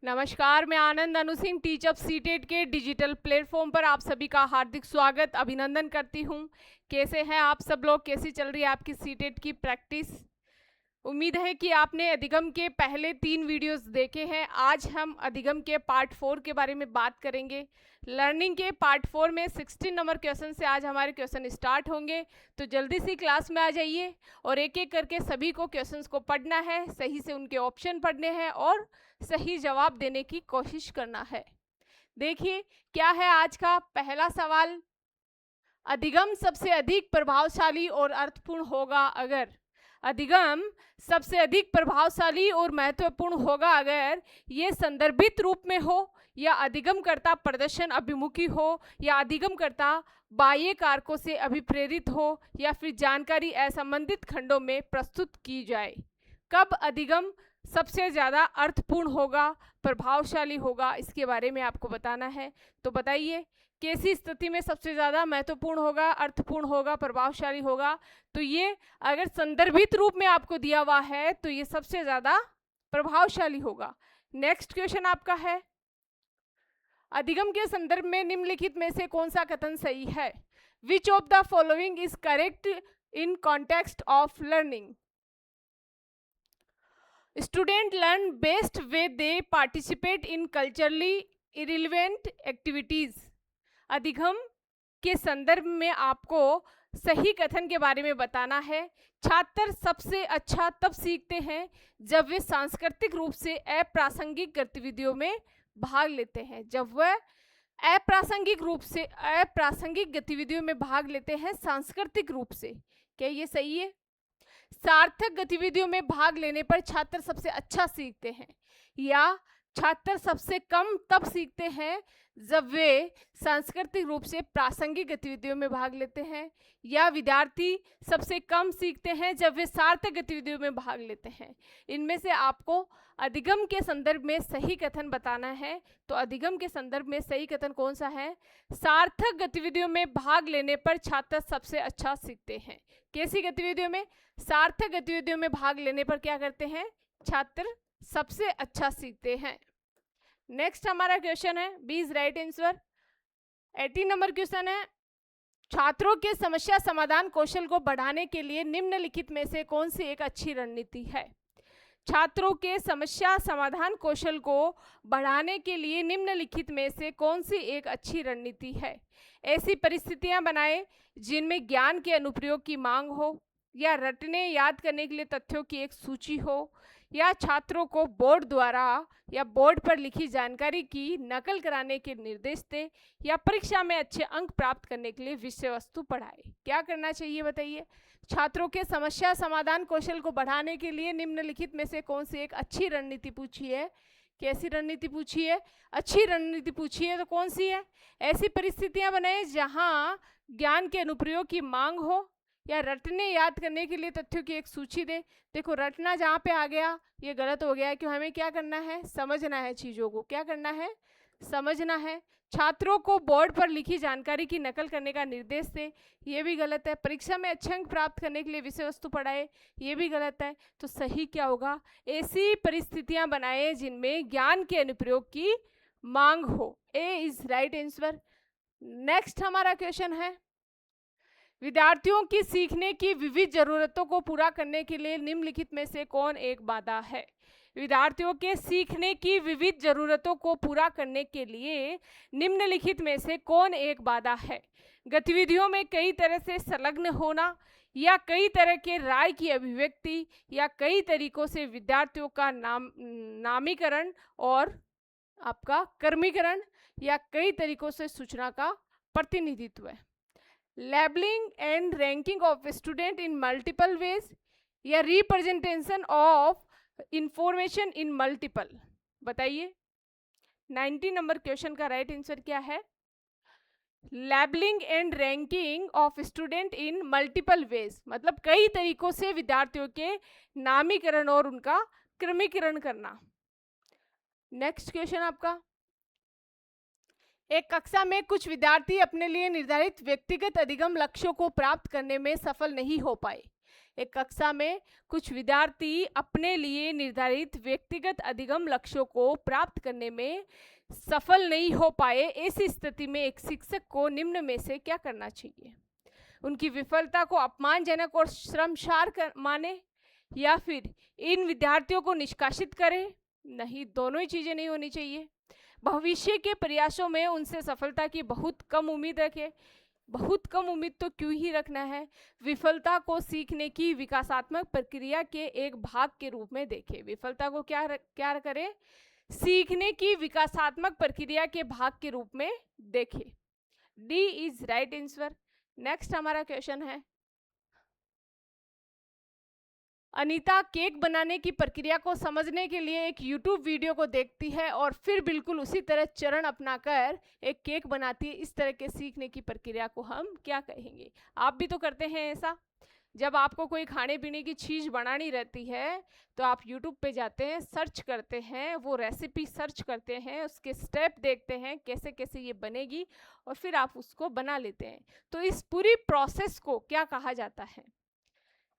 नमस्कार, मैं आनंद अनु सिंह टीचअप सीटेट के डिजिटल प्लेटफॉर्म पर आप सभी का हार्दिक स्वागत अभिनंदन करती हूं। कैसे हैं आप सब लोग? कैसी चल रही है आपकी सीटेट की प्रैक्टिस? उम्मीद है कि आपने अधिगम के पहले 3 वीडियोस देखे हैं। आज हम अधिगम के पार्ट 4 के बारे में बात करेंगे। लर्निंग के पार्ट 4 में 16 नंबर क्वेश्चन से आज हमारे क्वेश्चन स्टार्ट होंगे, तो जल्दी से क्लास में आ जाइए और एक एक करके सभी को क्वेश्चंस को पढ़ना है, सही से उनके ऑप्शन पढ़ने हैं और सही जवाब देने की कोशिश करना है। देखिए क्या है आज का पहला सवाल। अधिगम सबसे अधिक प्रभावशाली और अर्थपूर्ण होगा अगर। अधिगम सबसे अधिक प्रभावशाली और महत्वपूर्ण होगा अगर ये संदर्भित रूप में हो, या अधिगमकर्ता प्रदर्शन अभिमुखी हो, या अधिगमकर्ता बाह्य कारकों से अभिप्रेरित हो, या फिर जानकारी असंबंधित खंडों में प्रस्तुत की जाए। कब अधिगम सबसे ज़्यादा अर्थपूर्ण होगा, प्रभावशाली होगा, इसके बारे में आपको बताना है। तो बताइए कैसी स्थिति में सबसे ज़्यादा महत्वपूर्ण होगा, अर्थपूर्ण होगा, प्रभावशाली होगा। तो ये अगर संदर्भित रूप में आपको दिया हुआ है तो ये सबसे ज़्यादा प्रभावशाली होगा। नेक्स्ट क्वेश्चन आपका है, अधिगम के संदर्भ में निम्नलिखित में से कौन सा कथन सही है? Which of the following is correct in context of learning? Student learn best way they participate in culturally irrelevant activities. अधिगम के संदर्भ में आपको सही कथन के बारे में बताना है। छात्र सबसे अच्छा तब सीखते हैं जब वे सांस्कृतिक रूप से अप्रासंगिक गतिविधियों में भाग लेते हैं। जब वह अप्रासंगिक गतिविधियों में भाग लेते हैं सांस्कृतिक रूप से। क्या ये सही है? सार्थक गतिविधियों में भाग लेने पर छात्र सबसे अच्छा सीखते हैं, या छात्र सबसे कम तब सीखते हैं जब वे सांस्कृतिक रूप से प्रासंगिक गतिविधियों में भाग लेते हैं, या विद्यार्थी सबसे कम सीखते हैं जब वे सार्थक गतिविधियों में भाग लेते हैं। इनमें से आपको अधिगम के संदर्भ में सही कथन बताना है। तो अधिगम के संदर्भ में सही कथन कौन सा है? सार्थक गतिविधियों में भाग लेने पर छात्र सबसे अच्छा सीखते हैं। कैसी गतिविधियों में? सार्थक गतिविधियों में भाग लेने पर क्या करते हैं? छात्र सबसे अच्छा सीखते हैं। नेक्स्ट हमारा क्वेश्चन है, B is right answer. 18 number question है, छात्रों के समस्या समाधान कौशल को बढ़ाने के लिए निम्नलिखित में से कौन सी एक अच्छी रणनीति है? छात्रों के समस्या समाधान कौशल को बढ़ाने के लिए निम्नलिखित में से कौन सी एक अच्छी रणनीति है? ऐसी परिस्थितियां बनाएं जिनमें ज्ञान के अनुप्रयोग की मांग हो, या रटने याद करने के लिए तथ्यों की एक सूची हो, या छात्रों को बोर्ड द्वारा या बोर्ड पर लिखी जानकारी की नकल कराने के निर्देश दे, या परीक्षा में अच्छे अंक प्राप्त करने के लिए विषय वस्तु पढ़ाए। क्या करना चाहिए बताइए? छात्रों के समस्या समाधान कौशल को बढ़ाने के लिए निम्नलिखित में से कौन सी एक अच्छी रणनीति पूछी है? कैसी रणनीति पूछी है? अच्छी रणनीति पूछी है, तो कौन सी है? ऐसी परिस्थितियां बनाए जहां ज्ञान के अनुप्रयोग की मांग हो, या रटने याद करने के लिए तथ्यों की एक सूची दे। देखो रटना जहाँ पे आ गया ये गलत हो गया, कि हमें क्या करना है? समझना है चीज़ों को। क्या करना है? समझना है। छात्रों को बोर्ड पर लिखी जानकारी की नकल करने का निर्देश दे, ये भी गलत है। परीक्षा में अच्छे अंक प्राप्त करने के लिए विषय वस्तु पढ़ाए, ये भी गलत है। तो सही क्या होगा? ऐसी परिस्थितियां बनाए जिनमें ज्ञान के अनुप्रयोग की मांग हो। ए इज राइट आंसर। नेक्स्ट हमारा क्वेश्चन है, विद्यार्थियों की सीखने की विविध जरूरतों को पूरा करने के लिए निम्नलिखित में से कौन एक बाधा है? विद्यार्थियों के सीखने की विविध जरूरतों को पूरा करने के लिए निम्नलिखित में से कौन एक बाधा है? गतिविधियों में कई तरह से संलग्न होना, या कई तरह के राय की अभिव्यक्ति, या कई तरीकों से विद्यार्थियों का नामीकरण और आपका कर्मीकरण, या कई तरीकों से सूचना का प्रतिनिधित्व है। Labelling and ranking of student in multiple ways, या representation of information in multiple. बताइए 90 नंबर क्वेश्चन का राइट आंसर क्या है? Labelling and ranking of student in multiple ways, मतलब कई तरीकों से विद्यार्थियों के नामीकरण और उनका क्रमीकरण करना। नेक्स्ट क्वेश्चन आपका, एक कक्षा में कुछ विद्यार्थी अपने लिए निर्धारित व्यक्तिगत अधिगम लक्ष्यों को प्राप्त करने में सफल नहीं हो पाए। एक कक्षा में कुछ विद्यार्थी अपने लिए निर्धारित व्यक्तिगत अधिगम लक्ष्यों को प्राप्त करने में सफल नहीं हो पाए। ऐसी स्थिति में एक शिक्षक को निम्न में से क्या करना चाहिए? उनकी विफलता को अपमानजनक और शर्मसार माने, या फिर इन विद्यार्थियों को निष्कासित करे? नहीं, दोनों ही चीजें नहीं होनी चाहिए। भविष्य के प्रयासों में उनसे सफलता की बहुत कम उम्मीद रखें। बहुत कम उम्मीद तो क्यों ही रखना है। विफलता को सीखने की विकासात्मक प्रक्रिया के एक भाग के रूप में देखें। विफलता को क्या करें? सीखने की विकासात्मक प्रक्रिया के भाग के रूप में देखें। D is right answer. Next हमारा क्वेश्चन है, अनीता केक बनाने की प्रक्रिया को समझने के लिए एक YouTube वीडियो को देखती है और फिर बिल्कुल उसी तरह चरण अपनाकर एक केक बनाती है। इस तरह के सीखने की प्रक्रिया को हम क्या कहेंगे? आप भी तो करते हैं ऐसा। जब आपको कोई खाने पीने की चीज़ बनानी रहती है तो आप YouTube पे जाते हैं, सर्च करते हैं, वो रेसिपी सर्च करते हैं, उसके स्टेप देखते हैं कैसे कैसे ये बनेगी और फिर आप उसको बना लेते हैं। तो इस पूरी प्रोसेस को क्या कहा जाता है?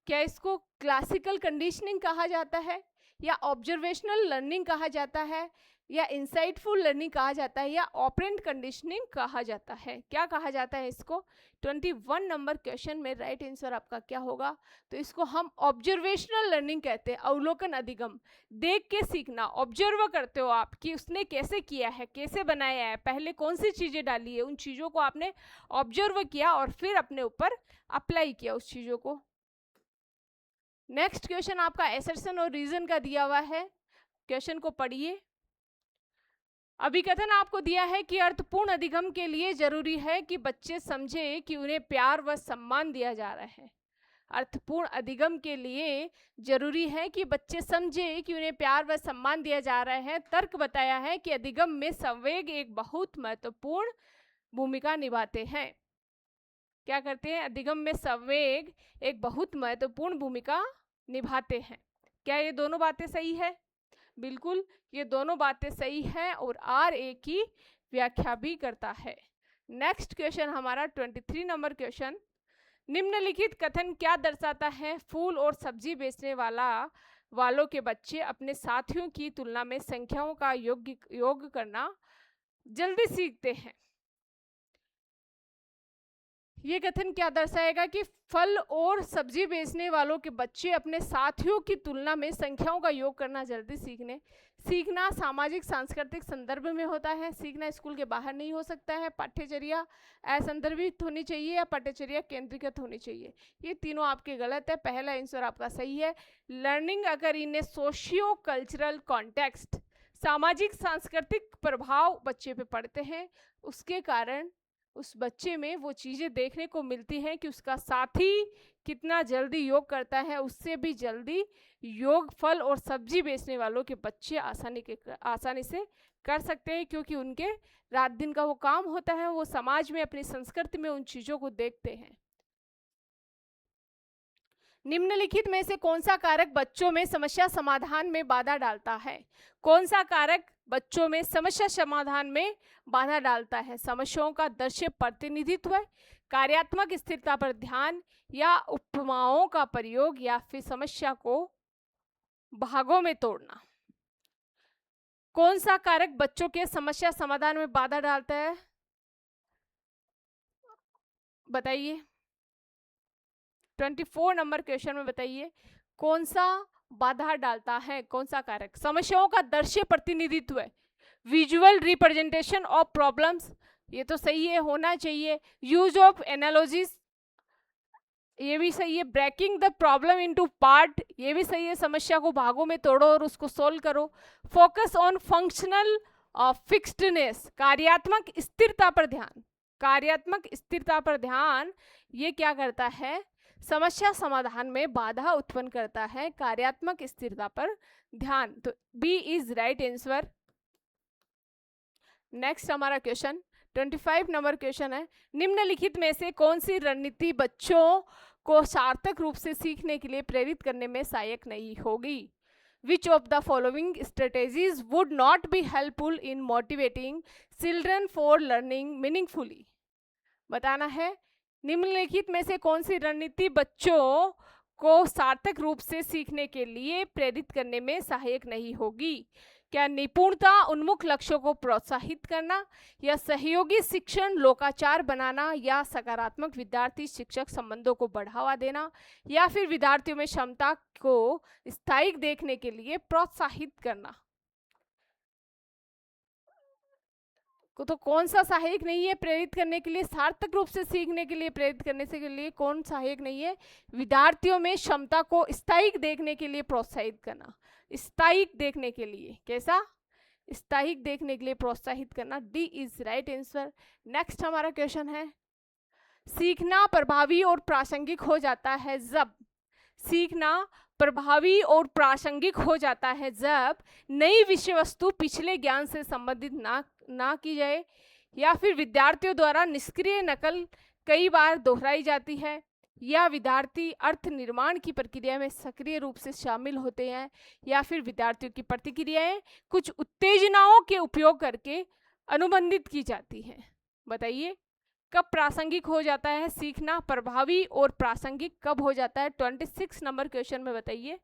क्या इसको क्लासिकल कंडीशनिंग कहा जाता है, या ऑब्जर्वेशनल लर्निंग कहा जाता है, या इंसाइटफुल लर्निंग कहा जाता है, या ऑपरेंट कंडीशनिंग कहा जाता है? क्या कहा जाता है इसको? 21 नंबर क्वेश्चन में राइट आंसर आपका क्या होगा? तो इसको हम ऑब्जर्वेशनल लर्निंग कहते हैं। अवलोकन अधिगम, देख के सीखना। ऑब्जर्व करते हो आप कि उसने कैसे किया है, कैसे बनाया है, पहले कौन सी चीज़ें डाली है, उन चीज़ों को आपने ऑब्जर्व किया और फिर अपने ऊपर अप्लाई किया उस चीज़ों को। नेक्स्ट क्वेश्चन आपका एसर्शन और रीजन का दिया हुआ है। क्वेश्चन को पढ़िए। अभिकथन आपको दिया है कि अर्थपूर्ण अधिगम के लिए जरूरी है कि बच्चे समझे कि उन्हें प्यार व सम्मान दिया जा रहा है। अर्थपूर्ण अधिगम के लिए जरूरी है कि बच्चे समझे कि उन्हें प्यार व सम्मान दिया जा रहा है। तर्क बताया है कि अधिगम में संवेग एक बहुत महत्वपूर्ण भूमिका निभाते हैं। क्या करते हैं? अधिगम में संवेग एक बहुत महत्वपूर्ण भूमिका निभाते हैं। क्या ये दोनों बातें सही है? बिल्कुल, ये दोनों बातें सही है और आर ए की व्याख्या भी करता है। नेक्स्ट क्वेश्चन हमारा 23 नंबर क्वेश्चन, निम्नलिखित कथन क्या दर्शाता है? फूल और सब्जी बेचने वालों के बच्चे अपने साथियों की तुलना में संख्याओं का योग करना जल्दी सीखते हैं। ये कथन क्या दर्शाएगा कि फल और सब्जी बेचने वालों के बच्चे अपने साथियों की तुलना में संख्याओं का योग करना जल्दी सीखना सामाजिक सांस्कृतिक संदर्भ में होता है। सीखना स्कूल के बाहर नहीं हो सकता है। पाठ्यचर्या असंदर्भित होनी चाहिए या पाठ्यचर्या केंद्रीकृत होनी चाहिए। ये तीनों आपके गलत है। पहला आंसर आपका सही है। लर्निंग अगर इन ए सोशियो कल्चरल कॉन्टेक्स्ट, सामाजिक सांस्कृतिक प्रभाव बच्चे पे पड़ते हैं, उसके कारण उस बच्चे में वो चीज़ें देखने को मिलती हैं कि उसका साथी कितना जल्दी योग करता है, उससे भी जल्दी योग फल और सब्जी बेचने वालों के बच्चे आसानी से कर सकते हैं, क्योंकि उनके रात दिन का वो काम होता है, वो समाज में अपनी संस्कृति में उन चीज़ों को देखते हैं। निम्नलिखित में से कौन सा कारक बच्चों में समस्या समाधान में बाधा डालता है? कौन सा कारक बच्चों में समस्या समाधान में बाधा डालता है? समस्याओं का दृश्य प्रतिनिधित्व, कार्यात्मक स्थिरता पर ध्यान, या उपमाओं का प्रयोग, या फिर समस्या को भागों में तोड़ना? कौन सा कारक बच्चों के समस्या समाधान में बाधा डालता है? बताइए। 24 नंबर क्वेश्चन में बताइए कौन सा बाधा डालता है, कौन सा कारक? समस्याओं का दृश्य प्रतिनिधित्व, विजुअल रिप्रेजेंटेशन ऑफ प्रॉब्लम्स, ये तो सही है, होना चाहिए। यूज ऑफ एनालॉजीज, ये भी सही है। Breaking the problem into part, ये भी सही है। समस्या को भागों में तोड़ो और उसको सोल्व करो। फोकस ऑन फंक्शनल फिक्स्डनेस, कार्यात्मक स्थिरता पर ध्यान। कार्यात्मक स्थिरता पर ध्यान ये क्या करता है? समस्या समाधान में बाधा उत्पन्न करता है। कार्यात्मक स्थिरता पर ध्यान, तो B is right answer. Next हमारा क्वेश्चन 25 नंबर क्वेश्चन है, निम्नलिखित में से कौन सी रणनीति बच्चों को सार्थक रूप से सीखने के लिए प्रेरित करने में सहायक नहीं होगी? Which of the following strategies would not be helpful in motivating children for learning meaningfully? बताना है निम्नलिखित में से कौन सी रणनीति बच्चों को सार्थक रूप से सीखने के लिए प्रेरित करने में सहायक नहीं होगी? क्या निपुणता उन्मुख लक्ष्यों को प्रोत्साहित करना, या सहयोगी शिक्षण लोकाचार बनाना, या सकारात्मक विद्यार्थी शिक्षक संबंधों को बढ़ावा देना, या फिर विद्यार्थियों में क्षमता को स्थायी देखने के लिए प्रोत्साहित करना? तो कौन सा सहायक नहीं है प्रेरित करने के लिए? सार्थक रूप से सीखने के लिए प्रेरित करने से के लिए कौन सहायक नहीं है? विद्यार्थियों में क्षमता को स्थायी देखने के लिए प्रोत्साहित करना। स्थायी देखने के लिए, कैसा? स्थायी देखने के लिए प्रोत्साहित करना। D is right answer. Next हमारा क्वेश्चन है, सीखना प्रभावी और प्रासंगिक हो जाता है जब, सीखना प्रभावी और प्रासंगिक हो जाता है जब नई विषय वस्तु पिछले ज्ञान से संबंधित ना की जाए, या फिर विद्यार्थियों द्वारा निष्क्रिय नकल कई बार दोहराई जाती है, या विद्यार्थी अर्थ निर्माण की प्रक्रिया में सक्रिय रूप से शामिल होते हैं, या फिर विद्यार्थियों की प्रतिक्रियाएं कुछ उत्तेजनाओं के उपयोग करके अनुबंधित की जाती हैं। बताइए कब प्रासंगिक हो जाता है? सीखना प्रभावी और प्रासंगिक कब हो जाता है? 26 नंबर क्वेश्चन में बताइए।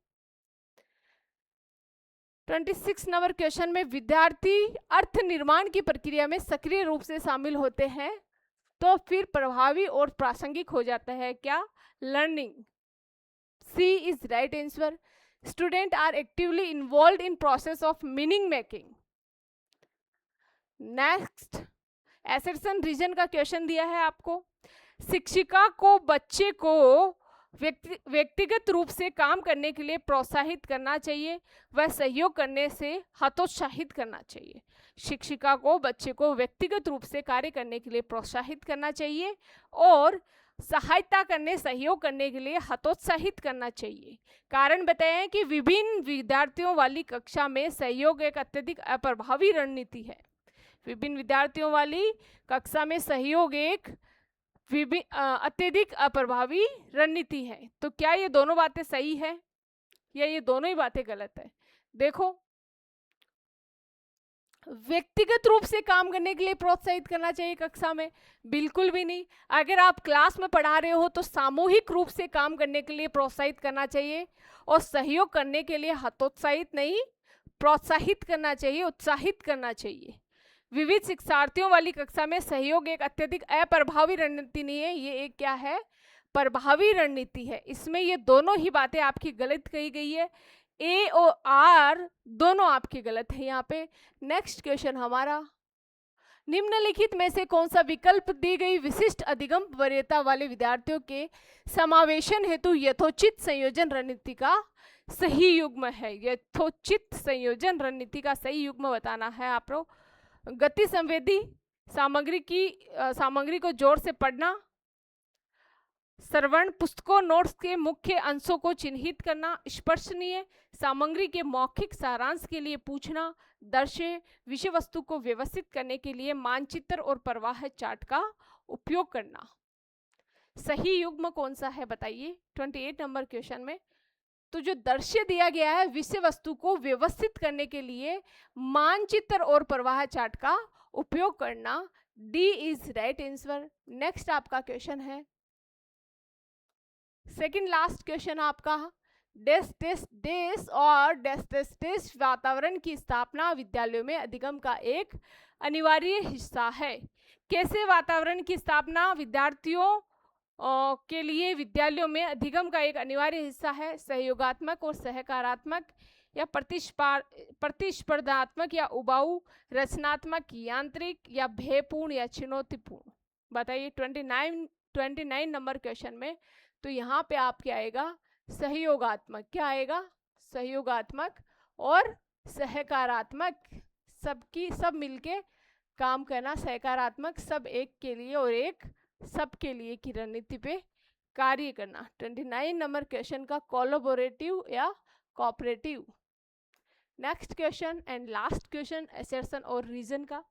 26 नंबर क्वेश्चन में विद्यार्थी अर्थ निर्माण की प्रक्रिया में सक्रिय रूप से शामिल होते हैं तो फिर प्रभावी और प्रासंगिक हो जाता है क्या? Learning. C is right answer. Student are actively involve in process of meaning making. Next assertion reason का क्वेश्चन दिया है आपको। शिक्षिका को बच्चे को व्यक्तिगत रूप से काम करने के लिए प्रोत्साहित करना चाहिए, वह सहयोग करने से हतोत्साहित करना चाहिए। शिक्षिका को बच्चे को व्यक्तिगत रूप से कार्य करने के लिए प्रोत्साहित करना चाहिए और सहायता करने, सहयोग करने के लिए हतोत्साहित करना चाहिए। कारण बताएं कि विभिन्न विद्यार्थियों वाली कक्षा में सहयोग एक अत्यधिक अप्रभावी रणनीति है। विभिन्न विद्यार्थियों वाली कक्षा में सहयोग एक अत्यधिक अप्रभावी रणनीति है। तो क्या ये दोनों बातें सही है या ये दोनों ही बातें गलत है? देखो, व्यक्तिगत रूप से काम करने के लिए प्रोत्साहित करना चाहिए कक्षा में? बिल्कुल भी नहीं। अगर आप क्लास में पढ़ा रहे हो तो सामूहिक रूप से काम करने के लिए प्रोत्साहित करना चाहिए और सहयोग करने के लिए हतोत्साहित नहीं, प्रोत्साहित करना चाहिए, उत्साहित करना चाहिए। विविध शिक्षार्थियों वाली कक्षा में सहयोग एक अत्यधिक अप्रभावी रणनीति नहीं है, ये एक क्या है? प्रभावी रणनीति है। इसमें ये दोनों ही बातें आपकी गलत कही गई है। ए और आर दोनों आपके गलत है यहाँ पे। नेक्स्ट क्वेश्चन हमारा, निम्नलिखित में से कौन सा विकल्प दी गई विशिष्ट अधिगम वरीयता वाले विद्यार्थियों के समावेशन हेतु यथोचित संयोजन रणनीति का सही युग्म है? यथोचित संयोजन रणनीति का सही युग्म बताना है आप लोग। गति संवेदी, सामग्री को जोर से पढ़ना, श्रवण, पुस्तकों नोट्स के मुख्य अंशों को चिन्हित करना, स्पर्शनीय सामग्री के मौखिक सारांश के लिए पूछना, दर्शय विषय वस्तु को व्यवस्थित करने के लिए मानचित्र और प्रवाह चार्ट का उपयोग करना। सही युग्म कौन सा है बताइए 28 नंबर क्वेश्चन में? तो जो दृश्य दिया गया है विषय वस्तु को व्यवस्थित करने के लिए मानचित्र और प्रवाह चार्ट का उपयोग करना। D is right answer. Next आपका क्वेश्चन है, सेकंड लास्ट क्वेश्चन आपका, देश और देश वातावरण की स्थापना विद्यालयों में अधिगम का एक अनिवार्य हिस्सा है। कैसे वातावरण की स्थापना विद्यार्थियों के लिए विद्यालयों में अधिगम का एक अनिवार्य हिस्सा है? सहयोगात्मक और सहकारात्मक, या प्रतिस्पर्धात्मक, या उबाऊ, रचनात्मक, यांत्रिक, या भयपूर्ण, या चुनौतीपूर्ण? बताइए 29 नंबर क्वेश्चन में। तो यहाँ पे आप क्या आएगा? सहयोगात्मक। क्या आएगा? सहयोगात्मक और सहकारात्मक, सब मिलके काम करना। सहकारात्मक सब एक के लिए और एक सबके लिए की रणनीति पे कार्य करना। 29 नंबर क्वेश्चन का कोलैबोरेटिव या cooperative. Next question and last question assertion और रीजन का।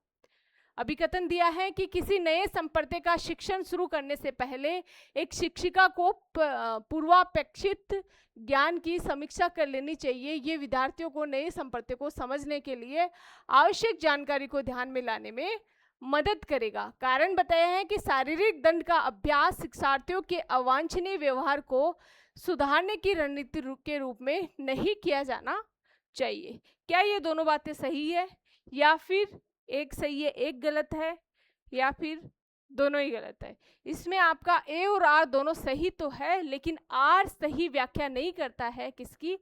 अभिकथन दिया है कि किसी नए संप्रदाय का शिक्षण शुरू करने से पहले एक शिक्षिका को पूर्वापेक्षित ज्ञान की समीक्षा कर लेनी चाहिए। ये विद्यार्थियों को नए संप्रदाय को समझने के लिए आवश्यक जानकारी को ध्यान में लाने में मदद करेगा। कारण बताया है कि शारीरिक दंड का अभ्यास शिक्षार्थियों के अवांछनीय व्यवहार को सुधारने की रणनीति के रूप में नहीं किया जाना चाहिए। क्या ये दोनों बातें सही है, या फिर एक सही है एक गलत है, या फिर दोनों ही गलत है? इसमें आपका ए और आर दोनों सही तो है, लेकिन आर सही व्याख्या नहीं करता है किसकी,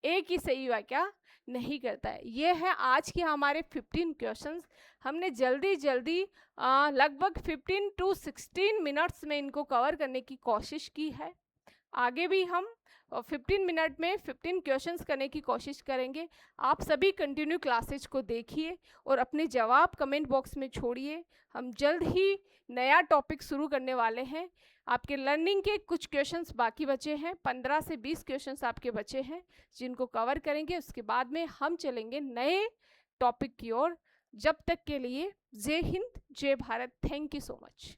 ए की सही व्याख्या नहीं करता है। ये है आज के हमारे 15 क्वेश्चंस। हमने जल्दी जल्दी लगभग 15 to 16 मिनट्स में इनको कवर करने की कोशिश की है। आगे भी हम 15 मिनट में 15 क्वेश्चंस करने की कोशिश करेंगे। आप सभी कंटिन्यू क्लासेज को देखिए और अपने जवाब कमेंट बॉक्स में छोड़िए। हम जल्द ही नया टॉपिक शुरू करने वाले हैं। आपके लर्निंग के कुछ क्वेश्चंस बाकी बचे हैं, 15 से 20 क्वेश्चंस आपके बचे हैं जिनको कवर करेंगे। उसके बाद में हम चलेंगे नए टॉपिक की ओर। जब तक के लिए जय हिंद, जय Bharat. Thank you so much.